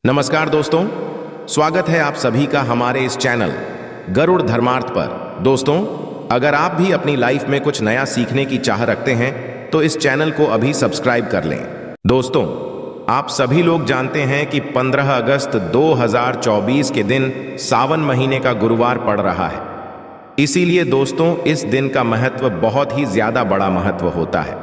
नमस्कार दोस्तों, स्वागत है आप सभी का हमारे इस चैनल गरुड़ धर्मार्थ पर। दोस्तों, अगर आप भी अपनी लाइफ में कुछ नया सीखने की चाह रखते हैं तो इस चैनल को अभी सब्सक्राइब कर लें। दोस्तों, आप सभी लोग जानते हैं कि 15 अगस्त 2024 के दिन सावन महीने का गुरुवार पड़ रहा है। इसीलिए दोस्तों, इस दिन का महत्व बहुत ही ज्यादा बड़ा महत्व होता है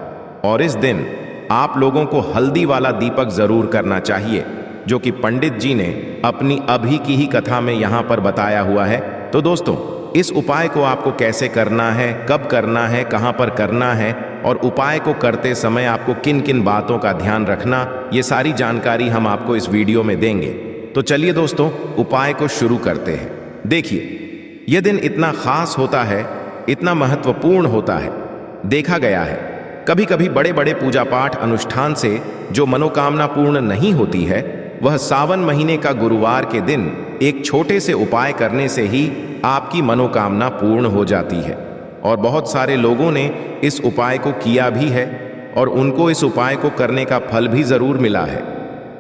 और इस दिन आप लोगों को हल्दी वाला दीपक जरूर करना चाहिए, जो कि पंडित जी ने अपनी अभी की ही कथा में यहाँ पर बताया हुआ है। तो दोस्तों, इस उपाय को आपको कैसे करना है, कब करना है, कहाँ पर करना है और उपाय को करते समय आपको किन किन बातों का ध्यान रखना, ये सारी जानकारी हम आपको इस वीडियो में देंगे। तो चलिए दोस्तों, उपाय को शुरू करते हैं। देखिए, यह दिन इतना खास होता है, इतना महत्वपूर्ण होता है। देखा गया है कभी कभी बड़े बड़े पूजा पाठ अनुष्ठान से जो मनोकामना पूर्ण नहीं होती है, वह सावन महीने का गुरुवार के दिन एक छोटे से उपाय करने से ही आपकी मनोकामना पूर्ण हो जाती है। और बहुत सारे लोगों ने इस उपाय को किया भी है और उनको इस उपाय को करने का फल भी जरूर मिला है।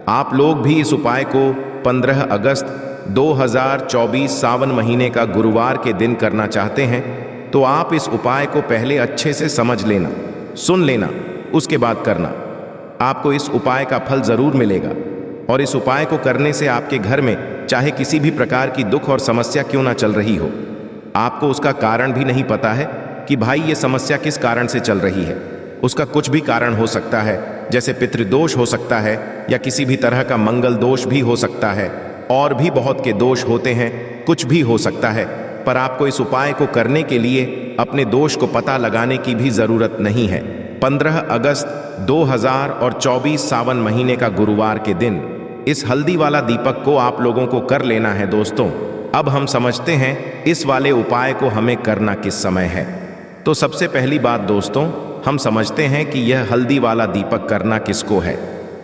आप लोग भी इस उपाय को 15 अगस्त 2024 सावन महीने का गुरुवार के दिन करना चाहते हैं तो आप इस उपाय को पहले अच्छे से समझ लेना, सुन लेना, उसके बाद करना। आपको इस उपाय का फल जरूर मिलेगा और इस उपाय को करने से आपके घर में चाहे किसी भी प्रकार की दुख और समस्या क्यों ना चल रही हो, आपको उसका कारण भी नहीं पता है कि भाई ये समस्या किस कारण से चल रही है। उसका कुछ भी कारण हो सकता है, जैसे पितृदोष हो सकता है या किसी भी तरह का मंगल दोष भी हो सकता है, और भी बहुत के दोष होते हैं, कुछ भी हो सकता है। पर आपको इस उपाय को करने के लिए अपने दोष को पता लगाने की भी जरूरत नहीं है। 15 अगस्त 2024 सावन महीने का गुरुवार के दिन इस हल्दी वाला दीपक को आप लोगों को कर लेना है। दोस्तों, अब हम समझते हैं इस वाले उपाय को हमें करना किस समय है। तो सबसे पहली बात दोस्तों, हम समझते हैं कि यह हल्दी वाला दीपक करना किसको है।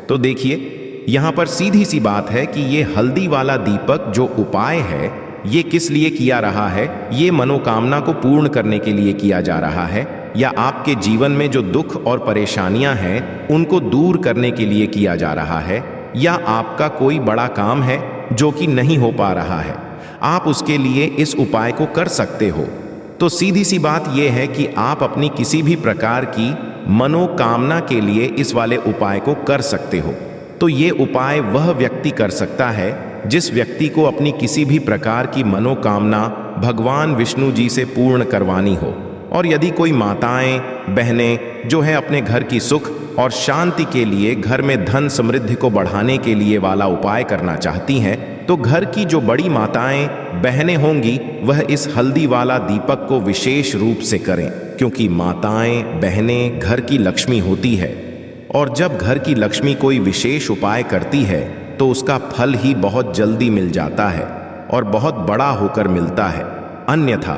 तो देखिए, यहाँ पर सीधी सी बात है कि ये हल्दी वाला दीपक जो उपाय है, ये किस लिए किया रहा है। ये मनोकामना को पूर्ण करने के लिए किया जा रहा है, या आपके जीवन में जो दुख और परेशानियां हैं उनको दूर करने के लिए किया जा रहा है, या आपका कोई बड़ा काम है जो कि नहीं हो पा रहा है, आप उसके लिए इस उपाय को कर सकते हो। तो सीधी सी बात यह है कि आप अपनी किसी भी प्रकार की मनोकामना के लिए इस वाले उपाय को कर सकते हो। तो ये उपाय वह व्यक्ति कर सकता है जिस व्यक्ति को अपनी किसी भी प्रकार की मनोकामना भगवान विष्णु जी से पूर्ण करवानी हो। और यदि कोई माताएं, बहनें जो है अपने घर की सुख और शांति के लिए, घर में धन समृद्धि को बढ़ाने के लिए वाला उपाय करना चाहती हैं, तो घर की जो बड़ी माताएं, बहनें होंगी, वह इस हल्दी वाला दीपक को विशेष रूप से करें, क्योंकि माताएं, बहनें घर की लक्ष्मी होती है। और जब घर की लक्ष्मी कोई विशेष उपाय करती है तो उसका फल ही बहुत जल्दी मिल जाता है और बहुत बड़ा होकर मिलता है। अन्यथा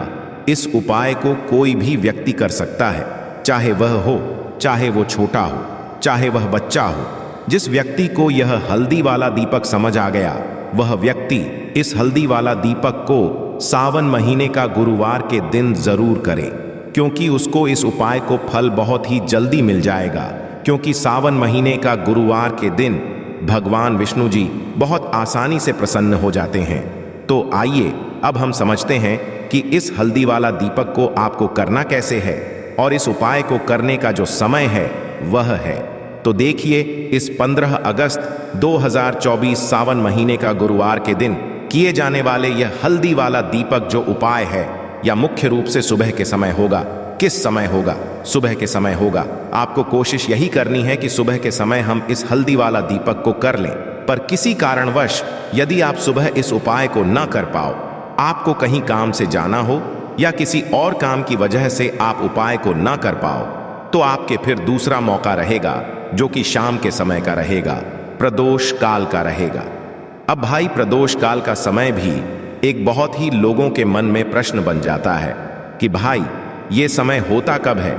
इस उपाय को कोई भी व्यक्ति कर सकता है, चाहे वह हो, चाहे वो छोटा हो, चाहे वह बच्चा हो। जिस व्यक्ति को यह हल्दी वाला दीपक समझ आ गया, वह व्यक्ति इस हल्दी वाला दीपक को सावन महीने का गुरुवार के दिन जरूर करे, क्योंकि उसको इस उपाय को फल बहुत ही जल्दी मिल जाएगा। क्योंकि सावन महीने का गुरुवार के दिन भगवान विष्णु जी बहुत आसानी से प्रसन्न हो जाते हैं। तो आइए अब हम समझते हैं कि इस हल्दी वाला दीपक को आपको करना कैसे है और इस उपाय को करने का जो समय है वह है। तो देखिए, इस 15 अगस्त 2024 सावन महीने का गुरुवार के दिन किए जाने वाले यह हल्दी वाला दीपक जो उपाय है, या मुख्य रूप से सुबह के समय होगा। किस समय होगा? सुबह के समय होगा। आपको कोशिश यही करनी है कि सुबह के समय हम इस हल्दी वाला दीपक को कर लें। पर किसी कारणवश यदि आप सुबह इस उपाय को न कर पाओ, आपको कहीं काम से जाना हो या किसी और काम की वजह से आप उपाय को ना कर पाओ, तो आपके फिर दूसरा मौका रहेगा, जो कि शाम के समय का रहेगा, प्रदोष काल का रहेगा। अब भाई, प्रदोष काल का समय भी एक बहुत ही लोगों के मन में प्रश्न बन जाता है कि भाई ये समय होता कब है,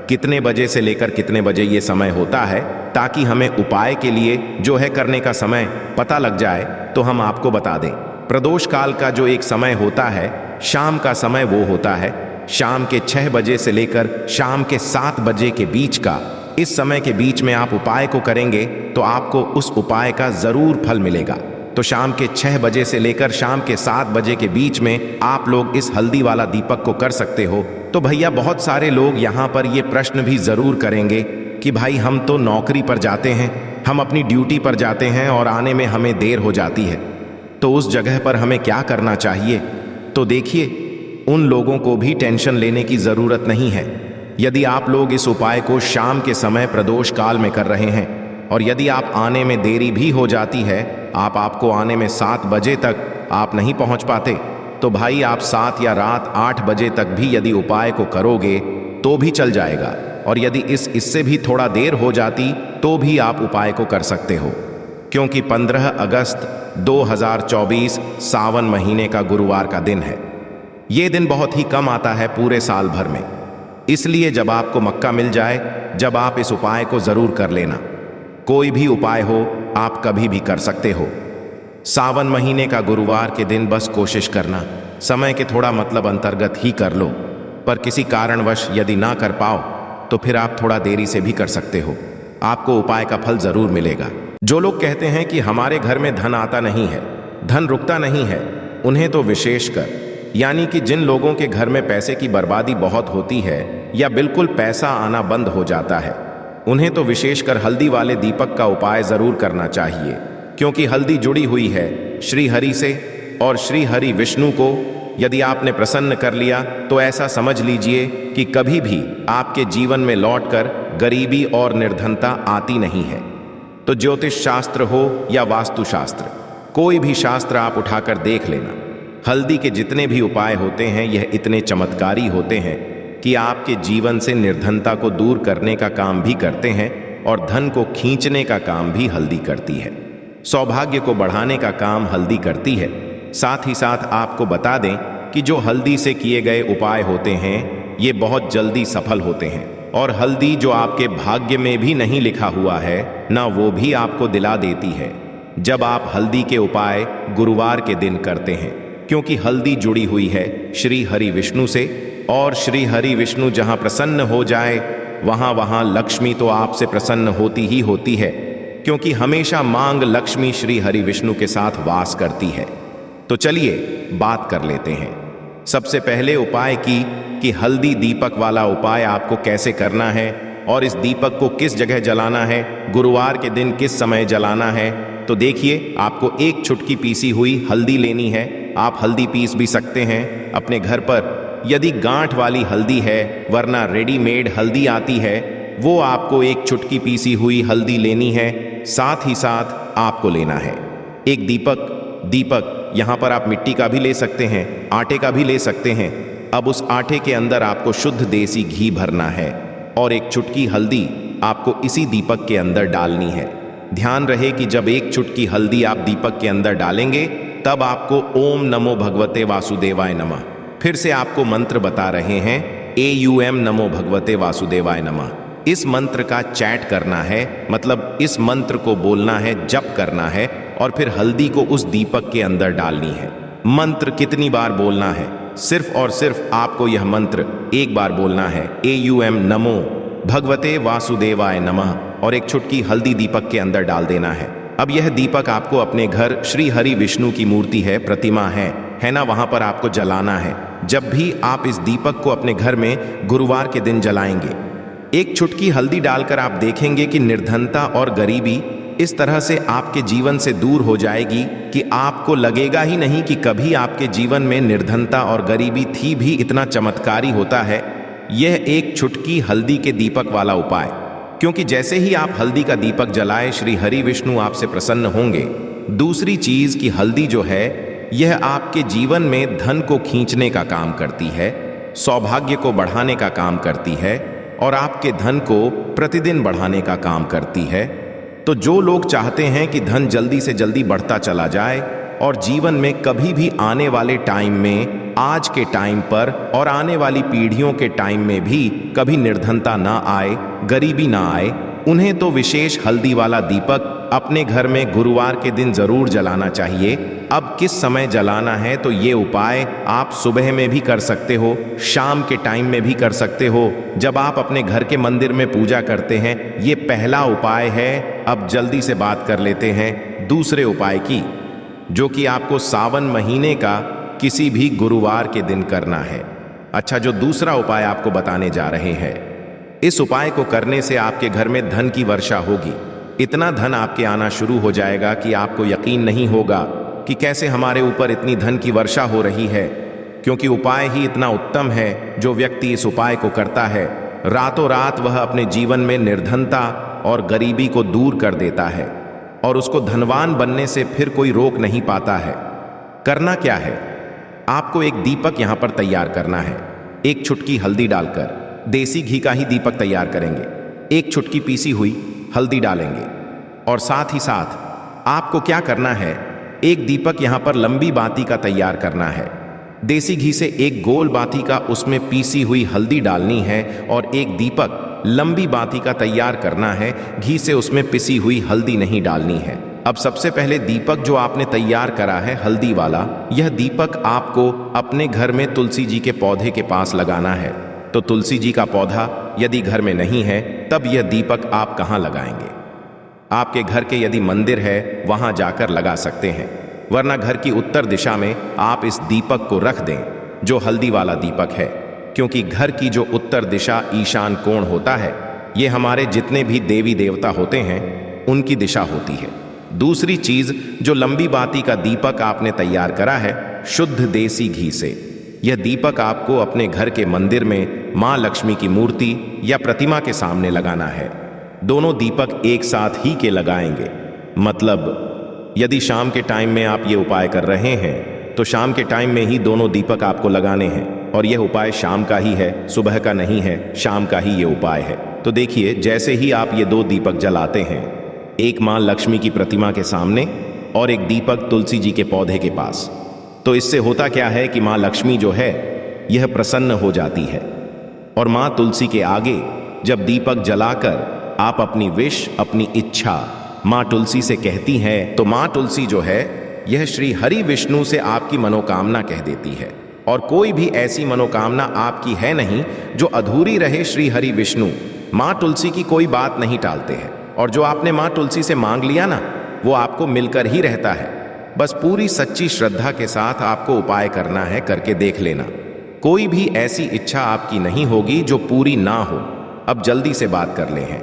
कितने बजे से लेकर कितने बजे ये समय होता है, ताकि हमें उपाय के लिए जो है करने का समय पता लग जाए। तो हम आपको बता दें, प्रदोष काल का जो एक समय होता है, शाम का समय वो होता है शाम के 6 बजे से लेकर शाम के 7 बजे के बीच का। इस समय के बीच में आप उपाय को करेंगे तो आपको उस उपाय का जरूर फल मिलेगा। तो शाम के 6 बजे से लेकर शाम के 7 बजे के बीच में आप लोग इस हल्दी वाला दीपक को कर सकते हो। तो भैया बहुत सारे लोग यहाँ पर ये प्रश्न भी ज़रूर करेंगे कि भाई हम तो नौकरी पर जाते हैं, हम अपनी ड्यूटी पर जाते हैं और आने में हमें देर हो जाती है, तो उस जगह पर हमें क्या करना चाहिए। तो देखिए, उन लोगों को भी टेंशन लेने की ज़रूरत नहीं है। यदि आप लोग इस उपाय को शाम के समय प्रदोष काल में कर रहे हैं और यदि आप आने में देरी भी हो जाती है, आपको आने में 7 बजे तक आप नहीं पहुंच पाते, तो भाई आप 7 या रात 8 बजे तक भी यदि उपाय को करोगे तो भी चल जाएगा। और यदि इससे भी थोड़ा देर हो जाती तो भी आप उपाय को कर सकते हो, क्योंकि 15 अगस्त 2024 सावन महीने का गुरुवार का दिन है। ये दिन बहुत ही कम आता है पूरे साल भर में, इसलिए जब आपको मौका मिल जाए, जब आप इस उपाय को ज़रूर कर लेना। कोई भी उपाय हो, आप कभी भी कर सकते हो। सावन महीने का गुरुवार के दिन बस कोशिश करना समय के थोड़ा मतलब अंतर्गत ही कर लो, पर किसी कारणवश यदि ना कर पाओ तो फिर आप थोड़ा देरी से भी कर सकते हो, आपको उपाय का फल ज़रूर मिलेगा। जो लोग कहते हैं कि हमारे घर में धन आता नहीं है, धन रुकता नहीं है, उन्हें तो विशेषकर, यानी कि जिन लोगों के घर में पैसे की बर्बादी बहुत होती है या बिल्कुल पैसा आना बंद हो जाता है, उन्हें तो विशेषकर हल्दी वाले दीपक का उपाय ज़रूर करना चाहिए, क्योंकि हल्दी जुड़ी हुई है श्री हरि से, और श्री हरि विष्णु को यदि आपने प्रसन्न कर लिया तो ऐसा समझ लीजिए कि कभी भी आपके जीवन में लौटकर गरीबी और निर्धनता आती नहीं है। तो ज्योतिष शास्त्र हो या वास्तुशास्त्र, कोई भी शास्त्र आप उठाकर देख लेना, हल्दी के जितने भी उपाय होते हैं यह इतने चमत्कारी होते हैं कि आपके जीवन से निर्धनता को दूर करने का काम भी करते हैं और धन को खींचने का काम भी हल्दी करती है। सौभाग्य को बढ़ाने का काम हल्दी करती है। साथ ही साथ आपको बता दें कि जो हल्दी से किए गए उपाय होते हैं ये बहुत जल्दी सफल होते हैं, और हल्दी जो आपके भाग्य में भी नहीं लिखा हुआ है ना वो भी आपको दिला देती है जब आप हल्दी के उपाय गुरुवार के दिन करते हैं, क्योंकि हल्दी जुड़ी हुई है श्री हरि विष्णु से, और श्री हरि विष्णु जहाँ प्रसन्न हो जाए वहाँ लक्ष्मी तो आपसे प्रसन्न होती ही होती है, क्योंकि हमेशा मांग लक्ष्मी श्री हरि विष्णु के साथ वास करती है। तो चलिए बात कर लेते हैं सबसे पहले उपाय की कि हल्दी दीपक वाला उपाय आपको कैसे करना है और इस दीपक को किस जगह जलाना है, गुरुवार के दिन किस समय जलाना है। तो देखिए, आपको एक चुटकी पीसी हुई हल्दी लेनी है। आप हल्दी पीस भी सकते हैं अपने घर पर यदि गांठ वाली हल्दी है, वरना रेडीमेड हल्दी आती है, वो आपको एक चुटकी पीसी हुई हल्दी लेनी है। साथ ही साथ आपको लेना है एक दीपक यहाँ पर आप मिट्टी का भी ले सकते हैं, आटे का भी ले सकते हैं। अब उस आटे के अंदर आपको शुद्ध देसी घी भरना है और एक चुटकी हल्दी आपको इसी दीपक के अंदर डालनी है। ध्यान रहे कि जब एक चुटकी हल्दी आप दीपक के अंदर डालेंगे तब आपको ओम नमो भगवते वासुदेवाय नमः, फिर से आपको मंत्र बता रहे हैं AUM नमो भगवते वासुदेवाय नमः। इस मंत्र का चैट करना है, मतलब इस मंत्र को बोलना है, जप करना है और फिर हल्दी को उस दीपक के अंदर डालनी है। मंत्र कितनी बार बोलना है? सिर्फ और सिर्फ आपको यह मंत्र एक बार बोलना है, AUM नमो भगवते वासुदेवाय नमः, और एक चुटकी हल्दी दीपक के अंदर डाल देना है। अब यह दीपक आपको अपने घर श्री हरि विष्णु की मूर्ति है, प्रतिमा है ना, वहां पर आपको जलाना है। जब भी आप इस दीपक को अपने घर में गुरुवार के दिन जलाएंगे, एक चुटकी हल्दी डालकर आप देखेंगे कि निर्धनता और गरीबी इस तरह से आपके जीवन से दूर हो जाएगी कि आपको लगेगा ही नहीं कि कभी आपके जीवन में निर्धनता और गरीबी थी भी। इतना चमत्कारी होता है यह एक चुटकी हल्दी के दीपक वाला उपाय, क्योंकि जैसे ही आप हल्दी का दीपक जलाए श्री हरि विष्णु आपसे प्रसन्न होंगे। दूसरी चीज कि हल्दी जो है यह आपके जीवन में धन को खींचने का काम करती है, सौभाग्य को बढ़ाने का काम करती है और आपके धन को प्रतिदिन बढ़ाने का काम करती है। तो जो लोग चाहते हैं कि धन जल्दी से जल्दी बढ़ता चला जाए और जीवन में कभी भी आने वाले टाइम में, आज के टाइम पर और आने वाली पीढ़ियों के टाइम में भी कभी निर्धनता ना आए, गरीबी ना आए, उन्हें तो विशेष हल्दी वाला दीपक अपने घर में गुरुवार के दिन जरूर जलाना चाहिए। अब किस समय जलाना है? तो ये उपाय आप सुबह में भी कर सकते हो, शाम के टाइम में भी कर सकते हो, जब आप अपने घर के मंदिर में पूजा करते हैं। ये पहला उपाय है। अब जल्दी से बात कर लेते हैं दूसरे उपाय की। जो कि आपको सावन महीने का किसी भी गुरुवार के दिन करना है। अच्छा, जो दूसरा उपाय आपको बताने जा रहे हैं, इस उपाय को करने से आपके घर में धन की वर्षा होगी। इतना धन आपके आना शुरू हो जाएगा कि आपको यकीन नहीं होगा कि कैसे हमारे ऊपर इतनी धन की वर्षा हो रही है, क्योंकि उपाय ही इतना उत्तम है। जो व्यक्ति इस उपाय को करता है, रातों रात वह अपने जीवन में निर्धनता और गरीबी को दूर कर देता है और उसको धनवान बनने से फिर कोई रोक नहीं पाता है। करना क्या है, आपको एक दीपक यहां पर तैयार करना है। एक चुटकी हल्दी डालकर, देसी घी का ही दीपक तैयार करेंगे। एक चुटकी पीसी हुई हल्दी डालेंगे और साथ ही साथ आपको क्या करना है, एक दीपक यहां पर लंबी बाती का तैयार करना है। देसी घी से एक गोल बाती का उसमें पीसी हुई हल्दी डालनी है और एक दीपक लंबी बाती का तैयार करना है। घी से उसमें पिसी हुई हल्दी नहीं डालनी है। अब सबसे पहले दीपक जो आपने तैयार करा है हल्दी वाला, यह दीपक आपको अपने घर में तुलसी जी के पौधे के पास लगाना है। तो तुलसी जी का पौधा यदि घर में नहीं है, तब यह दीपक आप कहाँ लगाएंगे? आपके घर के यदि मंदिर है वहां जाकर लगा सकते हैं, वरना घर की उत्तर दिशा में आप इस दीपक को रख दें, जो हल्दी वाला दीपक है। क्योंकि घर की जो उत्तर दिशा ईशान कोण होता है, ये हमारे जितने भी देवी देवता होते हैं उनकी दिशा होती है। दूसरी चीज, जो लंबी बाती का दीपक आपने तैयार करा है शुद्ध देसी घी से, यह दीपक आपको अपने घर के मंदिर में मां लक्ष्मी की मूर्ति या प्रतिमा के सामने लगाना है। दोनों दीपक एक साथ ही के लगाएंगे। मतलब यदि शाम के टाइम में आप ये उपाय कर रहे हैं तो शाम के टाइम में ही दोनों दीपक आपको लगाने हैं। और यह उपाय शाम का ही है, सुबह का नहीं है, शाम का ही ये उपाय है। तो देखिए, जैसे ही आप ये दो दीपक जलाते हैं, एक मां लक्ष्मी की प्रतिमा के सामने और एक दीपक तुलसी जी के पौधे के पास, तो इससे होता क्या है कि मां लक्ष्मी जो है यह प्रसन्न हो जाती है। और मां तुलसी के आगे जब दीपक जलाकर आप अपनी विश, अपनी इच्छा मां तुलसी से कहती हैं, तो मां तुलसी जो है यह श्री हरि विष्णु से आपकी मनोकामना कह देती है। और कोई भी ऐसी मनोकामना आपकी है नहीं जो अधूरी रहे। श्री हरि विष्णु मां तुलसी की कोई बात नहीं टालते हैं, और जो आपने मां तुलसी से मांग लिया ना, वो आपको मिलकर ही रहता है। बस पूरी सच्ची श्रद्धा के साथ आपको उपाय करना है, करके देख लेना। कोई भी ऐसी इच्छा आपकी नहीं होगी जो पूरी ना हो। अब जल्दी से बात कर ले हैं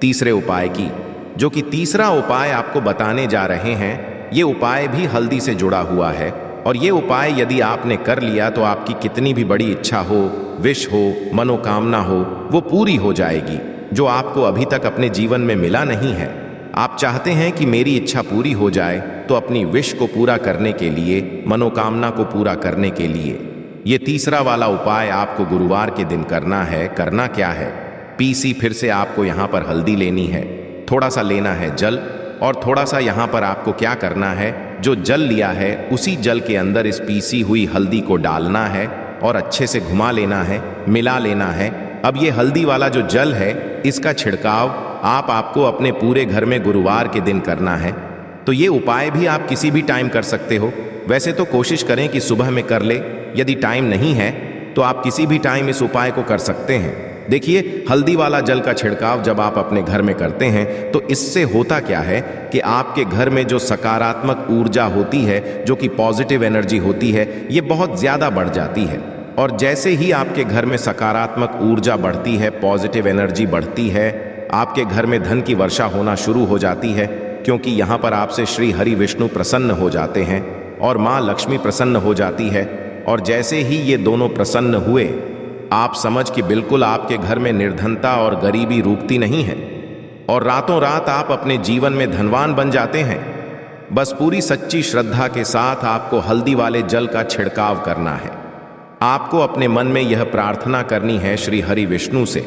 तीसरे उपाय की, जो कि तीसरा उपाय आपको बताने जा रहे हैं। ये उपाय भी हल्दी से जुड़ा हुआ है, और ये उपाय यदि आपने कर लिया तो आपकी कितनी भी बड़ी इच्छा हो, विश हो, मनोकामना हो, वो पूरी हो जाएगी, जो आपको अभी तक अपने जीवन में मिला नहीं है। आप चाहते हैं कि मेरी इच्छा पूरी हो जाए, तो अपनी विश को पूरा करने के लिए, मनोकामना को पूरा करने के लिए ये तीसरा वाला उपाय आपको गुरुवार के दिन करना है। करना क्या है, पीसी फिर से आपको यहाँ पर हल्दी लेनी है, थोड़ा सा लेना है जल, और थोड़ा सा यहाँ पर आपको क्या करना है, जो जल लिया है उसी जल के अंदर इस पीसी हुई हल्दी को डालना है और अच्छे से घुमा लेना है, मिला लेना है। अब ये हल्दी वाला जो जल है, इसका छिड़काव आपको अपने पूरे घर में गुरुवार के दिन करना है। तो ये उपाय भी आप किसी भी टाइम कर सकते हो। वैसे तो कोशिश करें कि सुबह में कर ले, यदि टाइम नहीं है तो आप किसी भी टाइम इस उपाय को कर सकते हैं। देखिए, हल्दी वाला जल का छिड़काव जब आप अपने घर में करते हैं तो इससे होता क्या है कि आपके घर में जो सकारात्मक ऊर्जा होती है, जो कि पॉजिटिव एनर्जी होती है, ये बहुत ज़्यादा बढ़ जाती है। और जैसे ही आपके घर में सकारात्मक ऊर्जा बढ़ती है, पॉजिटिव एनर्जी बढ़ती है, आपके घर में धन की वर्षा होना शुरू हो जाती है। क्योंकि यहाँ पर आपसे श्री हरि विष्णु प्रसन्न हो जाते हैं और माँ लक्ष्मी प्रसन्न हो जाती है। और जैसे ही ये दोनों प्रसन्न हुए, आप समझ कि बिल्कुल आपके घर में निर्धनता और गरीबी रूठती नहीं है, और रातों रात आप अपने जीवन में धनवान बन जाते हैं। बस पूरी सच्ची श्रद्धा के साथ आपको हल्दी वाले जल का छिड़काव करना है। आपको अपने मन में यह प्रार्थना करनी है श्री हरि विष्णु से,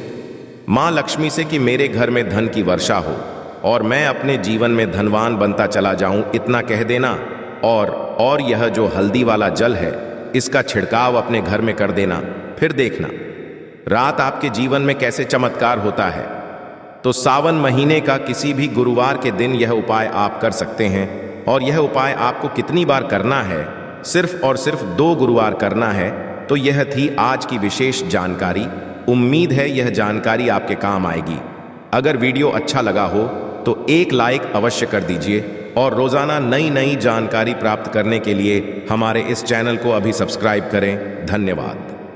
माँ लक्ष्मी से, कि मेरे घर में धन की वर्षा हो और मैं अपने जीवन में धनवान बनता चला जाऊं, इतना कह देना। और यह जो हल्दी वाला जल है, इसका छिड़काव अपने घर में कर देना। फिर देखना रात आपके जीवन में कैसे चमत्कार होता है। तो सावन महीने का किसी भी गुरुवार के दिन यह उपाय आप कर सकते हैं। और यह उपाय आपको कितनी बार करना है, सिर्फ और सिर्फ 2 गुरुवार करना है। तो यह थी आज की विशेष जानकारी। उम्मीद है यह जानकारी आपके काम आएगी। अगर वीडियो अच्छा लगा हो तो एक लाइक अवश्य कर दीजिए और रोजाना नई नई जानकारी प्राप्त करने के लिए हमारे इस चैनल को अभी सब्सक्राइब करें। धन्यवाद।